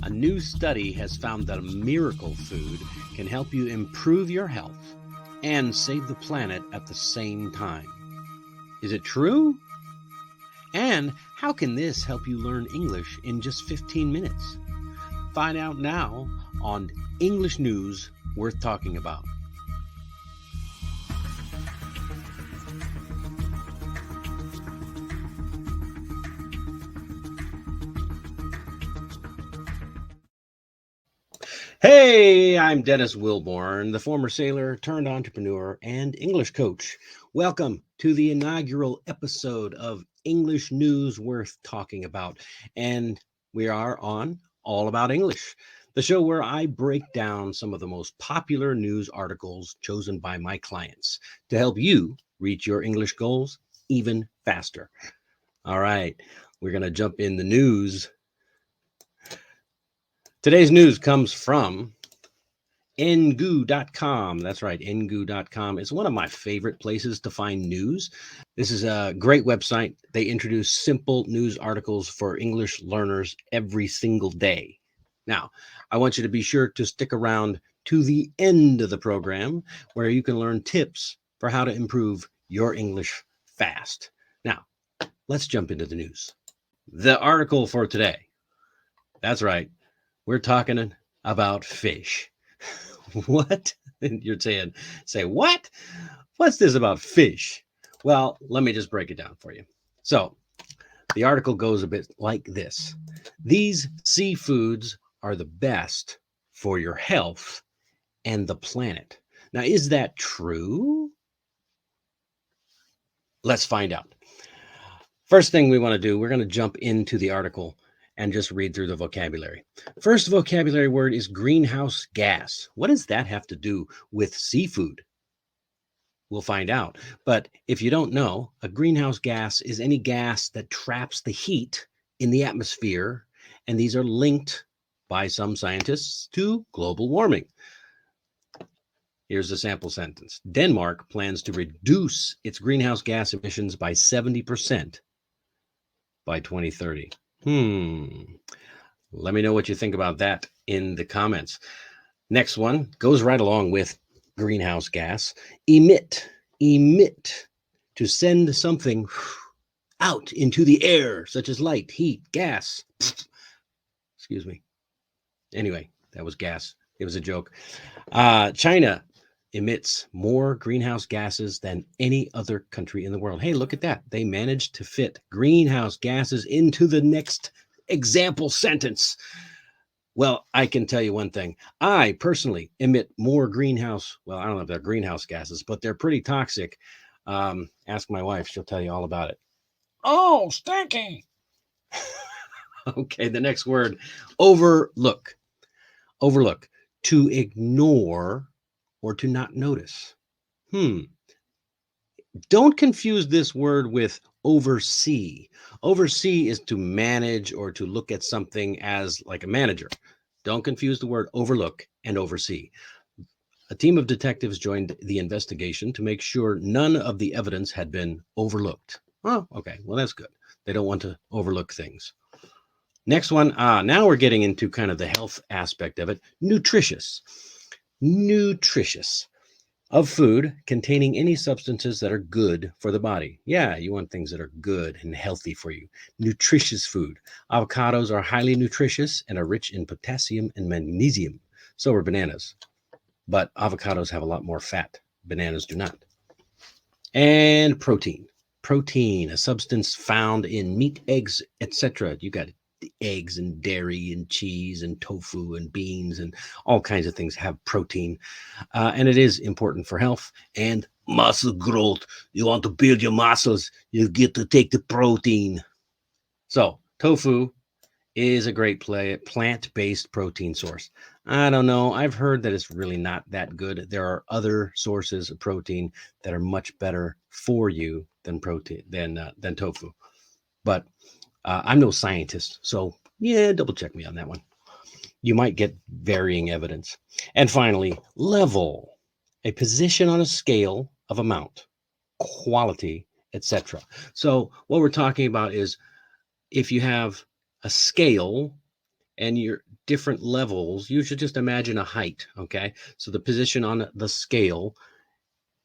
A new study has found that a miracle food can help you improve your health and save the planet at the same time. Is it true? And how can this help you learn English in just 15 minutes? Find out now on English News Worth Talking About. Hey, I'm Dennis Wilborn, the former sailor turned entrepreneur and English coach. Welcome to the inaugural episode of English News Worth Talking About. And we are on All About English, the show where I break down some of the most popular news articles chosen by my clients to help you reach your English goals even faster. All right, we're going to jump in the news. Today's news comes from ngoo.com. That's right, ngoo.com. It's one of my favorite places to find news. This is a great website. They introduce simple news articles for English learners every single day. Now, I want you to be sure to stick around to the end of the program where you can learn tips for how to improve your English fast. Now, let's jump into the news. The article for today. That's right. We're talking about fish. What? You're saying, what? What's this about fish? Well, let me just break it down for you. So the article goes a bit like this. These seafoods are the best for your health and the planet. Now, is that true? Let's find out. First thing we want to do, we're going to jump into the article and just read through the vocabulary. First vocabulary word is greenhouse gas. What does that have to do with seafood? We'll find out. But if you don't know, a greenhouse gas is any gas that traps the heat in the atmosphere, and these are linked by some scientists to global warming. Here's a sample sentence. Denmark plans to reduce its greenhouse gas emissions by 70% by 2030. Let me know what you think about that in the comments. Next one goes right along with greenhouse gas. Emit, to send something out into the air, such as light, heat, gas. Excuse me. Anyway, that was gas. It was a joke. China emits more greenhouse gases than any other country in the world. Hey, look at that. They managed to fit greenhouse gases into the next example sentence. Well, I can tell you one thing. I personally emit more greenhouse. Well, I don't know if they're greenhouse gases, but they're pretty toxic. Ask my wife. She'll tell you all about it. Oh, stinky. Okay, the next word, overlook. Overlook, to ignore or to not notice. Don't confuse this word with oversee. Oversee is to manage or to look at something as like a manager. Don't confuse the word overlook and oversee. A team of detectives joined the investigation to make sure none of the evidence had been overlooked. Oh, okay. Well, that's good. They don't want to overlook things. Next one. Now we're getting into kind of the health aspect of it. Nutritious. Nutritious. Of food containing any substances that are good for the body. Yeah, you want things that are good and healthy for you. Nutritious food. Avocados are highly nutritious and are rich in potassium and magnesium. So are bananas. But avocados have a lot more fat. Bananas do not. And protein. Protein, a substance found in meat, eggs, etc. You got eggs and dairy and cheese and tofu and beans and all kinds of things have protein. And it is important for health and muscle growth. You want to build your muscles, you get to take the protein. So tofu is a great plant-based protein source. I don't know. I've heard that it's really not that good. There are other sources of protein that are much better for you than tofu. But I'm no scientist, so yeah, double check me on that one. You might get varying evidence. And finally, level, a position on a scale of amount, quality, etc. So what we're talking about is if you have a scale and your different levels, you should just imagine a height, okay? So the position on the scale,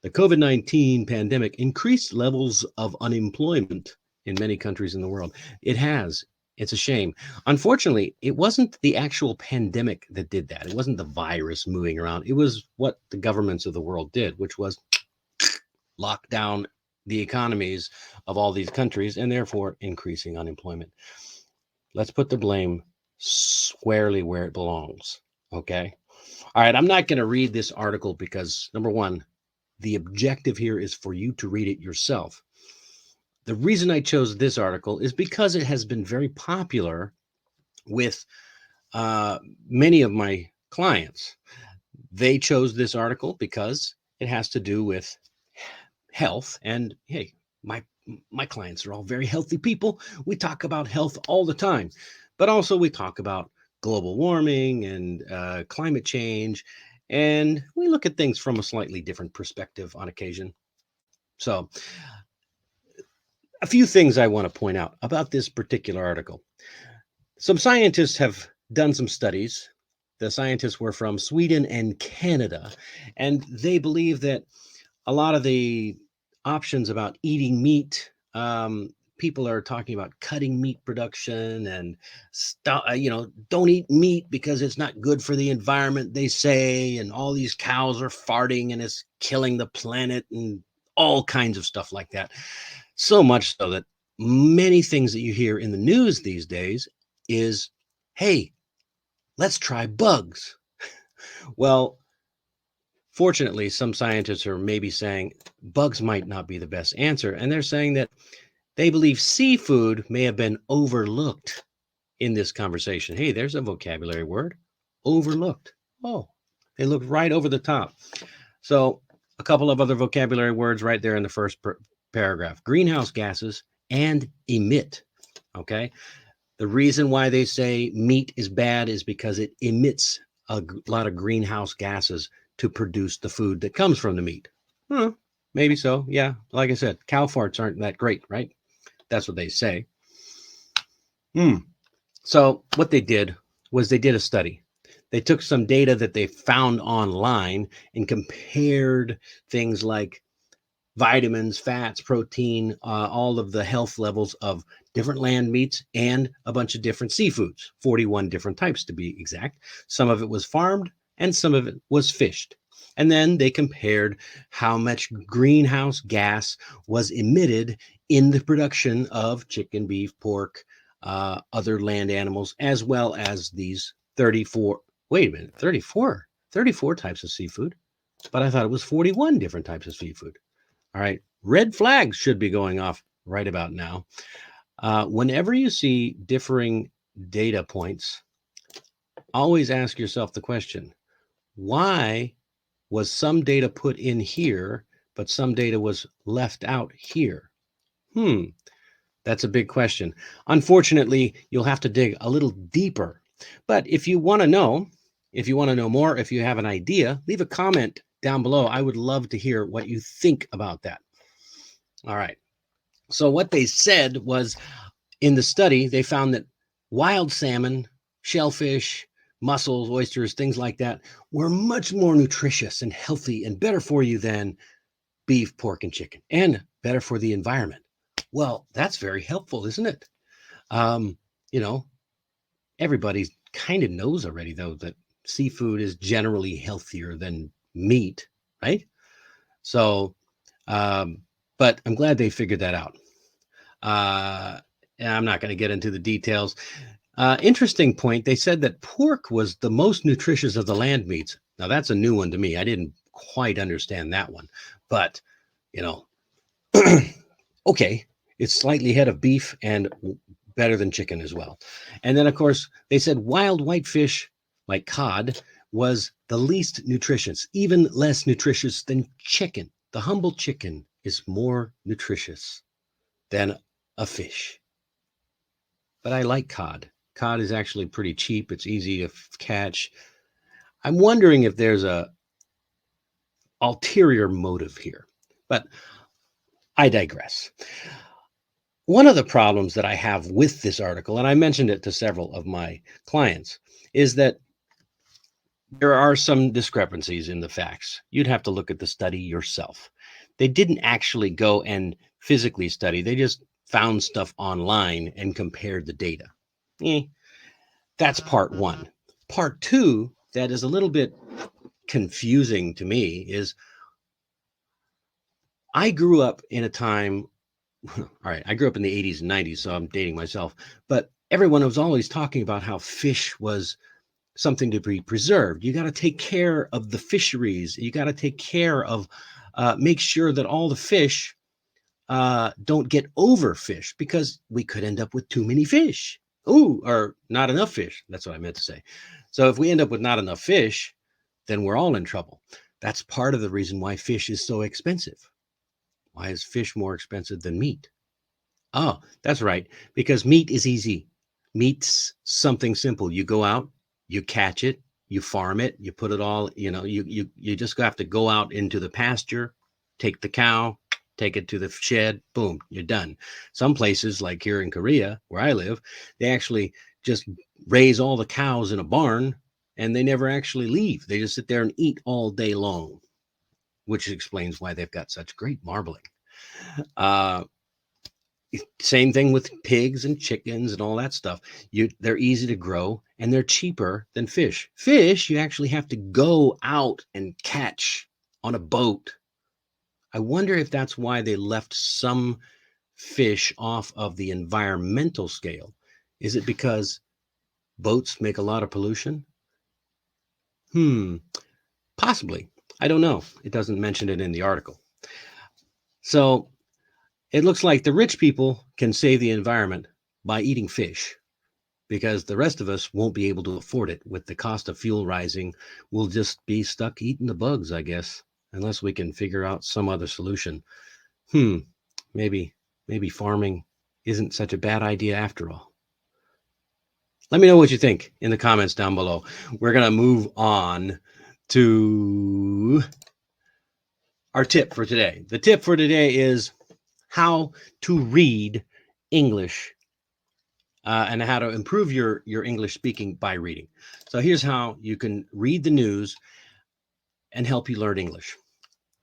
the COVID-19 pandemic increased levels of unemployment in many countries in the world. It has. It's a shame. Unfortunately, it wasn't the actual pandemic that did that. It wasn't the virus moving around. It was what the governments of the world did, which was lock down the economies of all these countries and therefore increasing unemployment. Let's put the blame squarely where it belongs. Okay. All right. I'm not going to read this article because, number one, the objective here is for you to read it yourself. The reason I chose this article is because it has been very popular with many of my clients. They chose this article because it has to do with health. And hey, my my clients are all very healthy people. We talk about health all the time, but also we talk about global warming and climate change, and we look at things from a slightly different perspective on occasion. So, a few things I want to point out about this particular article. Some scientists have done some studies. The scientists were from Sweden and Canada, and they believe that a lot of the options about eating meat, people are talking about cutting meat production and stop, don't eat meat because it's not good for the environment, they say, and all these cows are farting and it's killing the planet and all kinds of stuff like that. So much so that many things that you hear in the news these days is, hey, let's try bugs. Well, fortunately, some scientists are maybe saying bugs might not be the best answer. And they're saying that they believe seafood may have been overlooked in this conversation. Hey, there's a vocabulary word, overlooked. Oh, they looked right over the top. So, a couple of other vocabulary words right there in the first paragraph: greenhouse gases and emit. Okay. The reason why they say meat is bad is because it emits a lot of greenhouse gases to produce the food that comes from the meat. Huh, maybe so. Yeah. Like I said, cow farts aren't that great, right? That's what they say. So, what they did was they did a study. They took some data that they found online and compared things like vitamins, fats, protein, all of the health levels of different land meats and a bunch of different seafoods, 41 different types to be exact. Some of it was farmed and some of it was fished. And then they compared how much greenhouse gas was emitted in the production of chicken, beef, pork, other land animals, as well as these 34, wait a minute, 34 types of seafood. But I thought it was 41 different types of seafood. All right. Red flags should be going off right about now. Whenever you see differing data points, always ask yourself the question, why was some data put in here, but some data was left out here? That's a big question. Unfortunately, you'll have to dig a little deeper. But if you want to know, more, if you have an idea, leave a comment down below. I would love to hear what you think about that. All right. So what they said was, in the study, they found that wild salmon, shellfish, mussels, oysters, things like that were much more nutritious and healthy and better for you than beef, pork, and chicken, and better for the environment. Well, that's very helpful, isn't it? Um, you know, everybody kind of knows already, though, that seafood is generally healthier than meat, right? So, um, but I'm glad they figured that out. And I'm not going to get into the details. Interesting point. They said that pork was the most nutritious of the land meats. Now, that's a new one to me. I didn't quite understand that one. But, you know, okay, it's slightly ahead of beef and better than chicken as well. And then, of course, they said wild whitefish, like cod, was the least nutritious, even less nutritious than chicken. The humble chicken is more nutritious than a fish. But I like cod. Cod is actually pretty cheap. It's easy to catch. I'm wondering if there's a ulterior motive here, but I digress. One of the problems that I have with this article, and I mentioned it to several of my clients, is that there are some discrepancies in the facts. You'd have to look at the study yourself. They didn't actually go and physically study, they just found stuff online and compared the data. Eh, that's part one. Part two, that is a little bit confusing to me, is I grew up in a time, all right, I grew up in the 80s and 90s, so I'm dating myself, but everyone was always talking about how fish was something to be preserved. You got to take care of the fisheries. You got to take care of, make sure that all the fish don't get overfished because we could end up with too many fish. Ooh, or not enough fish. That's what I meant to say. So if we end up with not enough fish, then we're all in trouble. That's part of the reason why fish is so expensive. Why is fish more expensive than meat? Oh, that's right. Because meat is easy. Meat's something simple. You go out, you catch it, you farm it, you put it all, you just have to go out into the pasture, take the cow, take it to the shed, boom, you're done. Some places like here in Korea, where I live, they actually just raise all the cows in a barn and they never actually leave. They just sit there and eat all day long, which explains why they've got such great marbling. Uh, Same thing with pigs and chickens and all that stuff. They're easy to grow and they're cheaper than fish. Fish, you actually have to go out and catch on a boat. I wonder if that's why they left some fish off of the environmental scale. Is it because boats make a lot of pollution? Hmm, possibly. I don't know. It doesn't mention it in the article. So it looks like the rich people can save the environment by eating fish, because the rest of us won't be able to afford it. With the cost of fuel rising, we'll just be stuck eating the bugs, I guess, unless we can figure out some other solution. Hmm, maybe maybe farming isn't such a bad idea after all. Let me know what you think in the comments down below. We're going to move on to our tip for today. The tip for today is how to read English, and how to improve your English speaking by reading. So here's how you can read the news and help you learn English.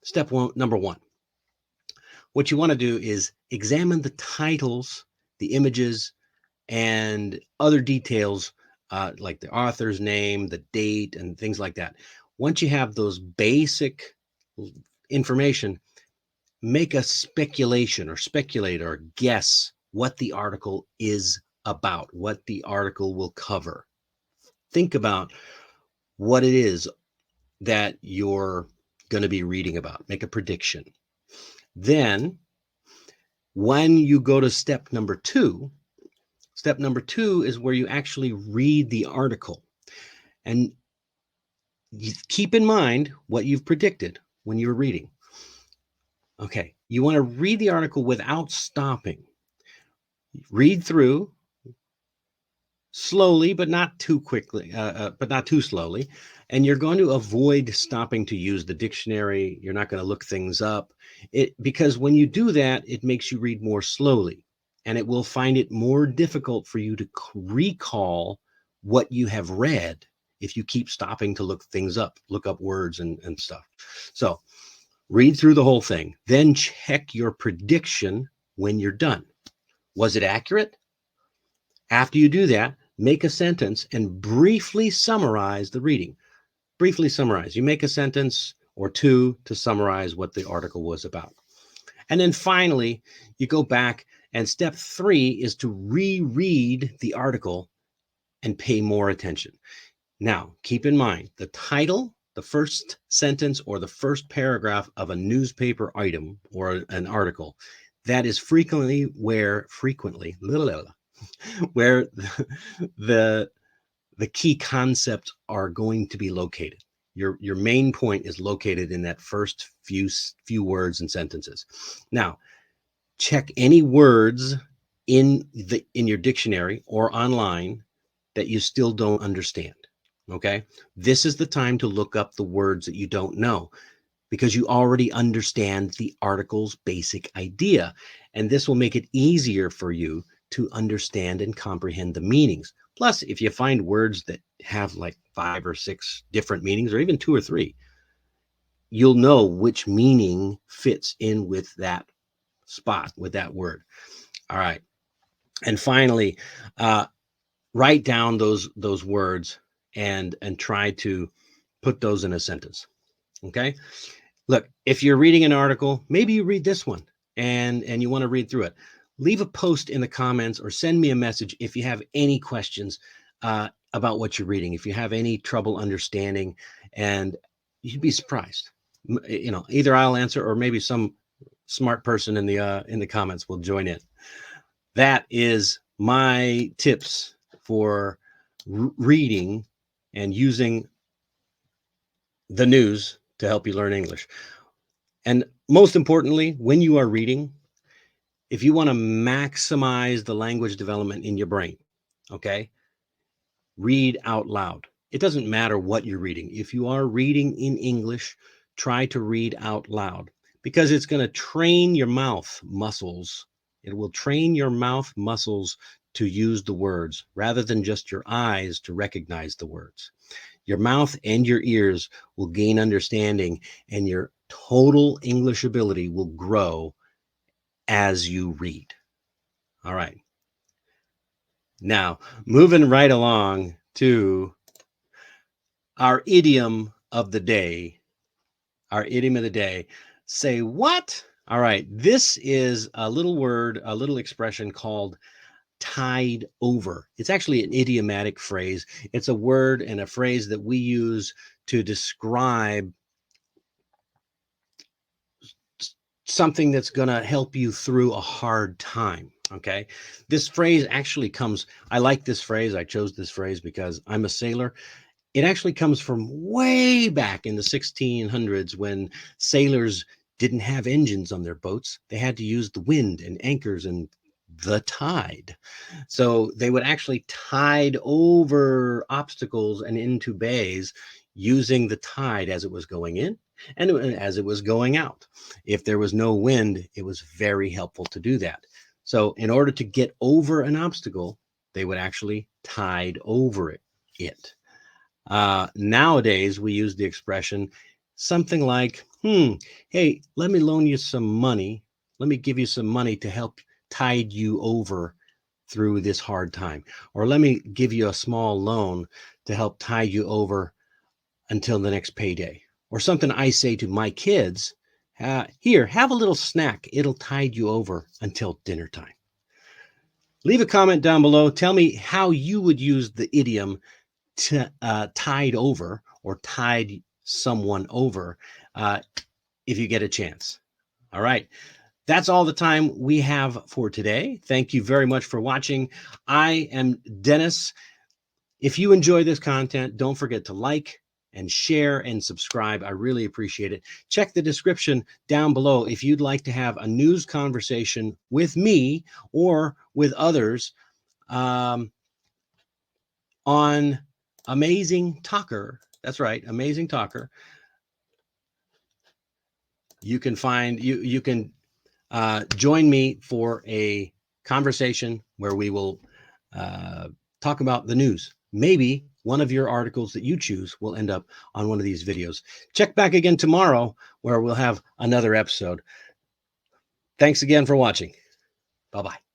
Step one, number one, what you want to do is examine the titles, the images, and other details, like the author's name, the date, and things like that. Once you have those basic information, make a speculation or speculate or guess what the article is about, what the article will cover. Think about what it is that you're going to be reading about. Make a prediction. Then, when you go to step number two is where you actually read the article. And you keep in mind what you've predicted when you're reading. Okay, you want to read the article without stopping. Read through slowly, but not too quickly, but not too slowly. And you're going to avoid stopping to use the dictionary. You're not going to look things up, because when you do that, it makes you read more slowly, and it will find it more difficult for you to recall what you have read if you keep stopping to look things up, look up words and stuff. So read through the whole thing, then check your prediction when you're done. Was it accurate? After you do that, make a sentence and briefly summarize the reading. Briefly summarize. You make a sentence or two to summarize what the article was about. And then finally, you go back, and step three is to reread the article and pay more attention. Now, keep in mind the title, the first sentence, or the first paragraph of a newspaper item or an article. That is frequently where the the key concepts are going to be located. Your main point is located in that first few words and sentences. Now, check any words in your dictionary or online that you still don't understand. Okay, this is the time to look up the words that you don't know, because you already understand the article's basic idea. And this will make it easier for you to understand and comprehend the meanings. Plus, if you find words that have like 5 or 6 different meanings, or even 2 or 3, you'll know which meaning fits in with that spot, with that word. All right. And finally, write down those words and try to put those in a sentence. Okay. Look, if you're reading an article, maybe you read this one and you want to read through it. Leave a post in the comments or send me a message if you have any questions about what you're reading. If you have any trouble understanding, and you'd be surprised. Either I'll answer or maybe some smart person in the comments will join in. That is my tips for reading and using the news to help you learn English. And most importantly, when you are reading, if you want to maximize the language development in your brain, okay, read out loud. It doesn't matter what you're reading. If you are reading in English, try to read out loud, because it's going to train your mouth muscles. It will train your mouth muscles to use the words rather than just your eyes to recognize the words. Your mouth and your ears will gain understanding, and your total English ability will grow as you read. All right. Now, moving right along to our idiom of the day. Our idiom of the day. Say what? All right. This is a little word, a little expression called tide over. It's actually an idiomatic phrase. It's a word and a phrase that we use to describe something that's going to help you through a hard time. Okay. This phrase actually comes, I like this phrase. I chose this phrase because I'm a sailor. It actually comes from way back in the 1600s, when sailors didn't have engines on their boats. They had to use the wind and anchors and the tide. So they would actually tide over obstacles and into bays using the tide as it was going in and as it was going out. If there was no wind, it was very helpful to do that. So in order to get over an obstacle, they would actually tide over it. Nowadays, we use the expression something like, hey, let me loan you some money. Let me give you some money to help tide you over through this hard time. Or let me give you a small loan to help tide you over until the next payday. Or something I say to my kids, here, have a little snack. It'll tide you over until dinner time. Leave a comment down below. Tell me how you would use the idiom tide over, or tide someone over, if you get a chance. All right. That's all the time we have for today. Thank you very much for watching. I am Dennis. If you enjoy this content, don't forget to like and share and subscribe. I really appreciate it. Check the description down below if you'd like to have a news conversation with me or with others on Amazing Talker. That's right, Amazing Talker. You can join me for a conversation where we will talk about the news. Maybe one of your articles that you choose will end up on one of these videos. Check back again tomorrow, where we'll have another episode. Thanks again for watching. Bye-bye.